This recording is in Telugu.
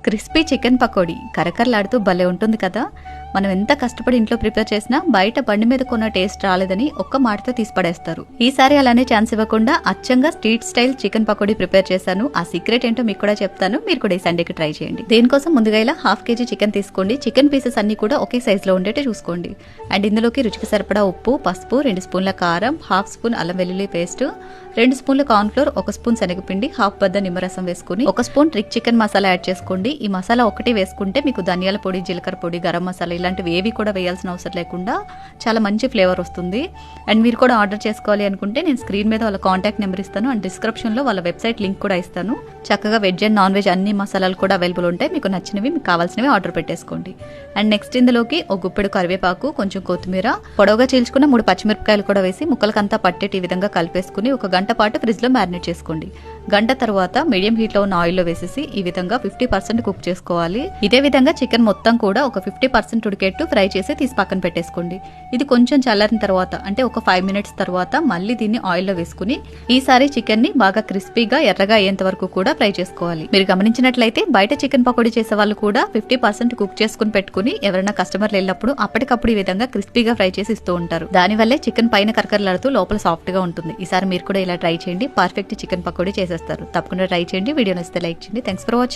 క్రిస్పీ చికెన్ పకోడీ కరకరలాడుతూ భలే ఉంటుంది కదా. మనం ఎంత కష్టపడి ఇంట్లో ప్రిపేర్ చేసినా బయట బండి మీద కొన్న టేస్ట్ రాలేదని ఒక్క మాటతో తీసి పడేస్తారు. ఈసారి అలానే ఛాన్స్ ఇవ్వకుండా అచ్చంగా street style chicken pakodi prepare చేశాను. ఆ సీక్రెట్ ఏంటో మీకు కూడా చెప్తాను. మీరు కూడా ఈ సండేకి ట్రై చేయండి. దీనికోసం ముందుగా ఇలా 1/2 kg చికెన్ తీసుకోండి. చికెన్ పీసెస్ అన్ని కూడా ఒకే సైజ్ లో ఉండేట్టు చూసుకోండి. అండ్ ఇందులోకి రుచికి సరిపడా ఉప్పు, పసుపు, 2 స్పూన్ల కారం, 1/2 స్పూన్ అల్లం వెల్లుల్లి పేస్ట్, 2 స్పూన్ల కార్న్ ఫ్లోర్, 1 స్పూన్ శనగపిండి, 1/2 బద్ద నిమ్మరసం వేసుకుని 1 spoon trick chicken masala add చేసుకోండి. ఈ మసాలా ఒకటి వేసుకుంటే మీకు ధనియాల పొడి, జీలకర్ర పొడి, గరం మసాలా ఇలాంటివి ఏవి కూడా వేయాల్సిన అవసరం లేకుండా చాలా మంచి ఫ్లేవర్ వస్తుంది. అండ్ మీరు కూడా ఆర్డర్ చేసుకోవాలి అనుకుంటే నేను స్క్రీన్ మీద వాళ్ళ కాంటాక్ట్ నెంబర్ ఇస్తాను. అండ్ డిస్క్రిప్షన్ లో వాళ్ళ వెబ్సైట్ లింక్ కూడా ఇస్తాను. చక్కగా వెజ్ అండ్ నాన్ వెజ్ అన్ని మసాలాలు కూడా అవైలబుల్ ఉంటాయి. మీకు నచ్చినవి, మీకు కావాల్సినవి ఆర్డర్ పెట్టేసుకోండి. అండ్ నెక్స్ట్ ఇందులోకి ఒక గుప్పెడు కరివేపాకు, కొంచెం కొత్తిమీర, పొడవుగా చీల్చుకున్న 3 పచ్చిమిరపకాయలు కూడా వేసి ముక్కలకంతా పట్టేటి ఈ విధంగా కలిపేసుకుని 1 గంట పాటు ఫ్రిడ్జ్ లో మ్యారినేట్ చేసుకోండి. గంట తర్వాత మీడియం హీట్ లో ఉన్న ఆయిల్ లో వేసేసి ఈ విధంగా 50% కుక్ చేసుకోవాలి. ఇదే విధంగా చికెన్ మొత్తం కూడా ఒక 50% ఉడికేట్టు ఫ్రై చేసి తీసి పక్కన పెట్టేసుకోండి. ఇది కొంచెం చల్లారిన తర్వాత అంటే ఒక 5 మినిట్స్ తర్వాత మళ్ళీ దీన్ని ఆయిల్ లో వేసుకుని ఈసారి చికెన్ ని బాగా క్రిస్పీగా ఎర్రగా అయ్యేంత వరకు కూడా ఫ్రై చేసుకోవాలి. మీరు గమనించినట్లయితే బయట చికెన్ పకోడీ చేసే వాళ్ళు కూడా 50% కుక్ చేసుకుని పెట్టుకుని ఎవరైనా కస్టమర్లు వెళ్ళినప్పుడు అప్పటికప్పుడు ఈ విధంగా క్రిస్పీగా ఫ్రై చేసి ఇస్తూ ఉంటారు. దానివల్లే చికెన్ పైన కరకరలాడుతూ లోపల సాఫ్ట్ గా ఉంటుంది. ఈసారి మీరు కూడా ఇలా ట్రై చేయండి. పర్ఫెక్ట్ చికెన్ పకోడీ చేసేస్తారు. తప్పకుండా ట్రై చేయండి. వీడియో నచ్చితే లైక్ చేయండి. Thanks for watching.